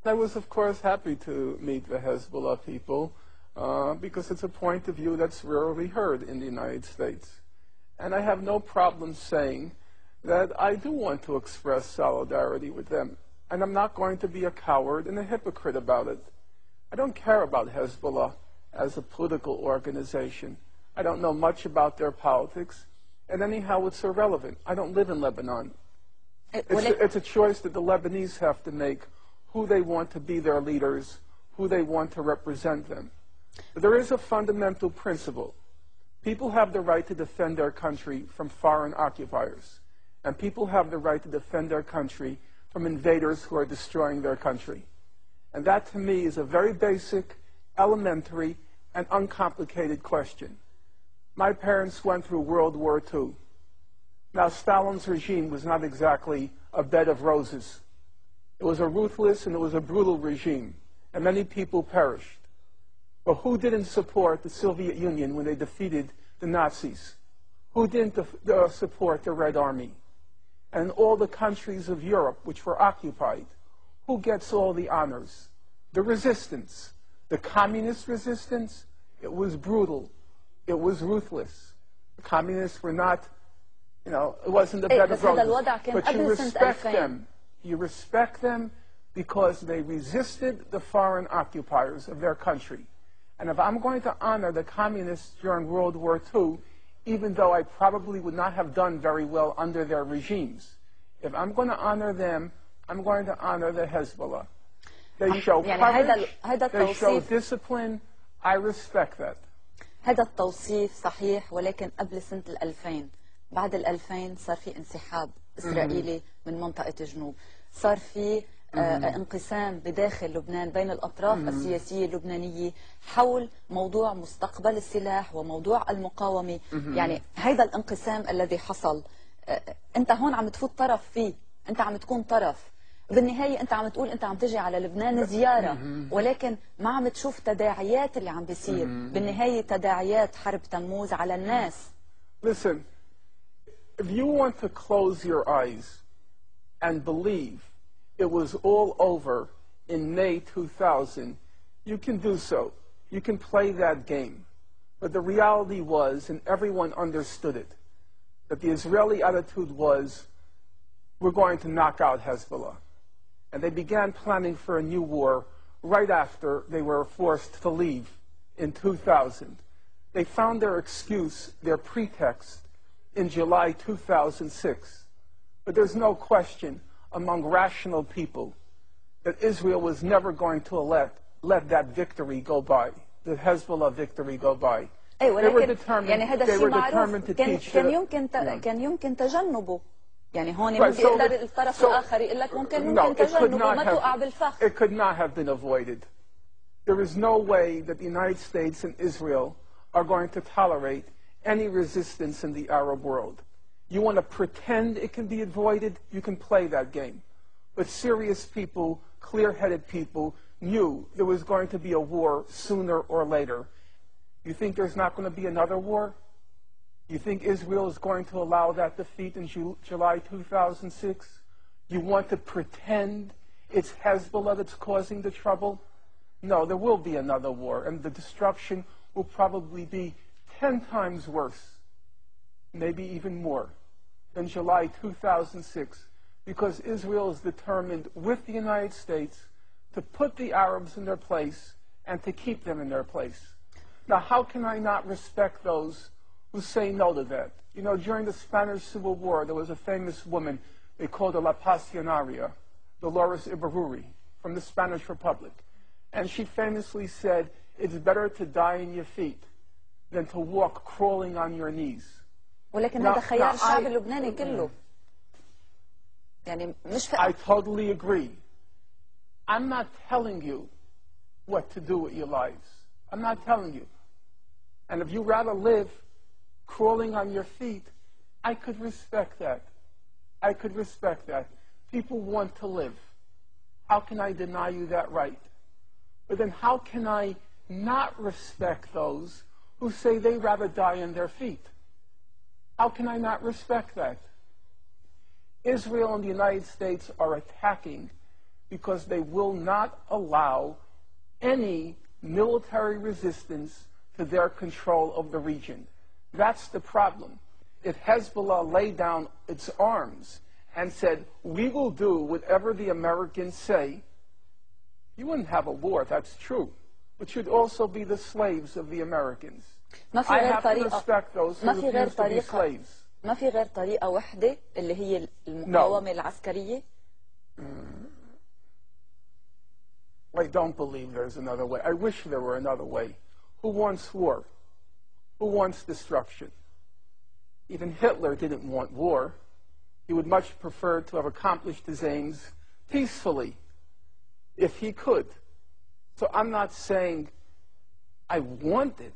I was, of course, happy to meet the Hezbollah people because it's a point of view that's rarely heard in the United States. And I have no problem saying that I do want to express solidarity with them. And I'm not going to be a coward and a hypocrite about it. I don't care about Hezbollah as a political organization. I don't know much about their politics. And anyhow, it's irrelevant. I don't live in Lebanon. It's a choice that the Lebanese have to make, who they want to be their leaders, who they want to represent them. But there is a fundamental principle. People have the right to defend their country from foreign occupiers. And people have the right to defend their country from invaders who are destroying their country. And that, to me, is a very basic, elementary, and uncomplicated question. My parents went through World War II. Now, Stalin's regime was not exactly a bed of roses. It was a ruthless and it was a brutal regime, and many people perished. But who didn't support the Soviet Union when they defeated the Nazis? Who didn't support the Red Army? And all the countries of Europe which were occupied, who gets all the honors? The resistance. The communist resistance, it was brutal. It was ruthless. The communists were not, it wasn't a bed of roses. But you respect them. You respect them because they resisted the foreign occupiers of their country. And if I'm going to honor the communists during World War II, even though I probably would not have done very well under their regimes, if I'm going to honor them, I'm going to honor the Hezbollah. They show courage, they show discipline. I respect that. هذا التوصيف صحيح، ولكن قبل سنة 2000 بعد 2000 صار في انسحاب إسرائيلي من منطقة الجنوب، صار في انقسام بداخل لبنان بين الأطراف السياسية اللبنانية حول موضوع مستقبل السلاح وموضوع المقاومة. يعني هذا الانقسام الذي حصل أنت هون عم تفوت طرف فيه، أنت عم تكون طرف. بالنهاية أنت عم تقول أنت عم تجي على لبنان زيارة، ولكن ما عم تشوف تداعيات اللي عم بيصير. بالنهاية تداعيات حرب تموز على الناس. Listen, if you want to close your eyes and believe it was all over in May 2000, you can do so. You can play that game. But the reality was, and everyone understood it, that the Israeli attitude was, we're going to knock out Hezbollah. And they began planning for a new war right after they were forced to leave in 2000. They found their excuse, their pretext, in July 2006. But there's no question among rational people that Israel was never going to let that victory go by, the Hezbollah victory go by. They were determined to teach كان يمكن تجنبه. يعني هون ممكن يقدر الطرف الآخر يقول لك ممكن تجنبه ما توقع بالفخ. It could not have been avoided. There is no way that the United States and Israel are going to tolerate any resistance in the Arab world. You want to pretend it can be avoided, you can play that game. But serious people, clear-headed people, knew there was going to be a war sooner or later. You think there's not going to be another war? You think Israel is going to allow that defeat in July 2006? You want to pretend it's Hezbollah that's causing the trouble? No, there will be another war, and the destruction will probably be 10 times worse, maybe even more, than July 2006, because Israel is determined with the United States to put the Arabs in their place and to keep them in their place. Now, how can I not respect those who say no to that? You know, during the Spanish Civil War, there was a famous woman, they called her La Pasionaria, Dolores Ibarruri, from the Spanish Republic. And she famously said, it's better to die in your feet than to walk crawling on your knees. ولكن هذا خيار الشعب اللبناني كله. يعني مش I totally agree. I'm not telling you what to do with your lives. I'm not telling you. And if you rather live crawling on your feet, I could respect that. I could respect that. People want to live. How can I deny you that right? But then how can I not respect those who say they'd rather die on their feet? How can I not respect that? Israel and the United States are attacking because they will not allow any military resistance to their control of the region. That's the problem. If Hezbollah laid down its arms and said, we will do whatever the Americans say, you wouldn't have a war, that's true. But you'd also be the slaves of the Americans. I have to respect those who refuse to be slaves. ما في غير طريقة واحدة اللي هي المقاومة العسكرية. I don't believe there's another way. I wish there were another way. Who wants war? Who wants destruction? Even Hitler didn't want war. He would much prefer to have accomplished his aims peacefully, if he could. So I'm not saying I want it,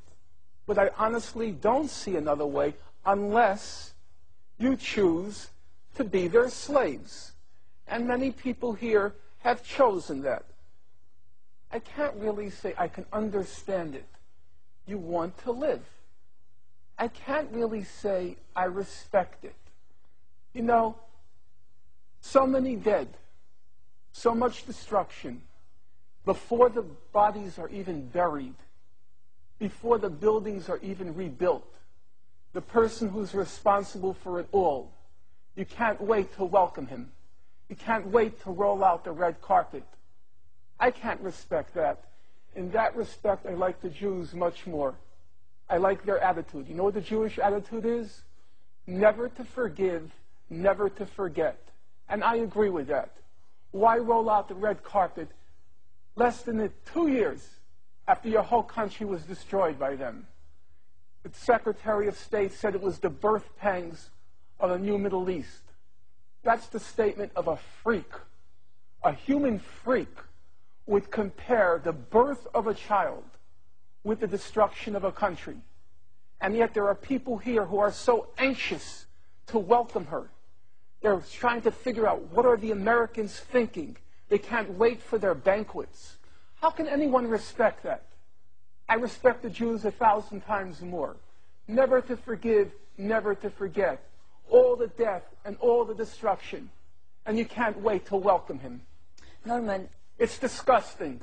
but I honestly don't see another way unless you choose to be their slaves. And many people here have chosen that. I can't really say I can understand it. You want to live. I can't really say I respect it. You know, so many dead, so much destruction, before the bodies are even buried, before the buildings are even rebuilt, the person who's responsible for it all, you can't wait to welcome him. You can't wait to roll out the red carpet. I can't respect that. In that respect, I like the Jews much more. I like their attitude. You know what the Jewish attitude is? Never to forgive, never to forget. And I agree with that. Why roll out the red carpet less than 2 years after your whole country was destroyed by them? The Secretary of State said it was the birth pangs of a new Middle East. That's the statement of a freak. A human freak would compare the birth of a child with the destruction of a country. And yet there are people here who are so anxious to welcome her. They're trying to figure out, what are the Americans thinking? They can't wait for their banquets. How can anyone respect that? I respect the Jews 1,000 times more. Never to forgive, never to forget. All the death and all the destruction. And you can't wait to welcome him. Norman. It's disgusting.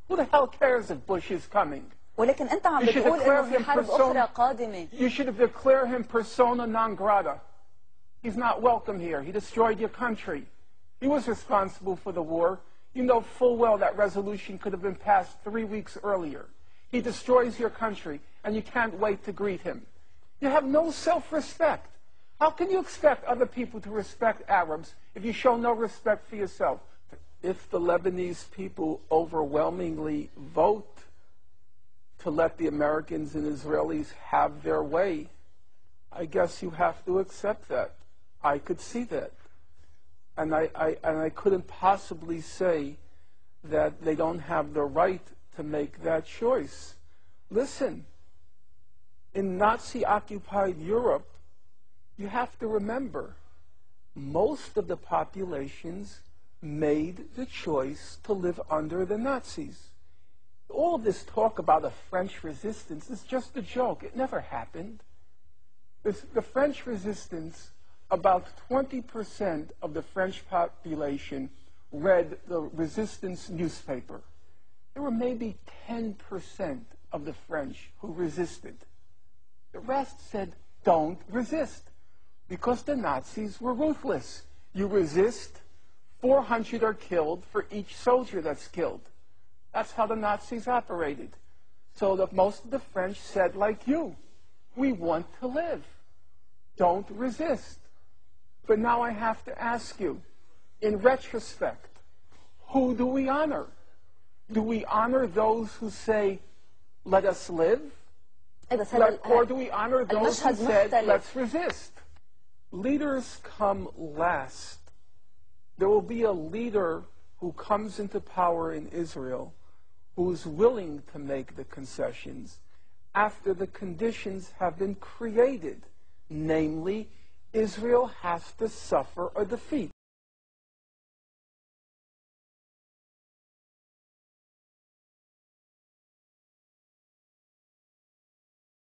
Who the hell cares if Bush is coming? ولكن أنت عم بتقول إنه في حرب أخرى قادمة. You should have declared him persona non grata. He's not welcome here. He destroyed your country. He was responsible for the war. You know full well that resolution could have been passed 3 weeks earlier. He destroys your country, and you can't wait to greet him. You have no self-respect. How can you expect other people to respect Arabs if you show no respect for yourself? If the Lebanese people overwhelmingly vote to let the Americans and Israelis have their way, I guess you have to accept that. I could see that. And I couldn't possibly say that they don't have the right to make that choice. Listen, in Nazi-occupied Europe, you have to remember, most of the populations made the choice to live under the Nazis. All of this talk about a French resistance is just a joke. It never happened. The French resistance, about 20% of the French population read the resistance newspaper. There were maybe 10% of the French who resisted. The rest said, don't resist, because the Nazis were ruthless. You resist, 400 are killed for each soldier that's killed. That's how the Nazis operated. So that most of the French said, like you, we want to live. Don't resist. But now I have to ask you, in retrospect, who do we honor? Do we honor those who say, let us live? Or do we honor those who said, let's resist? Leaders come last. There will be a leader who comes into power in Israel who is willing to make the concessions after the conditions have been created. Namely, Israel has to suffer a defeat.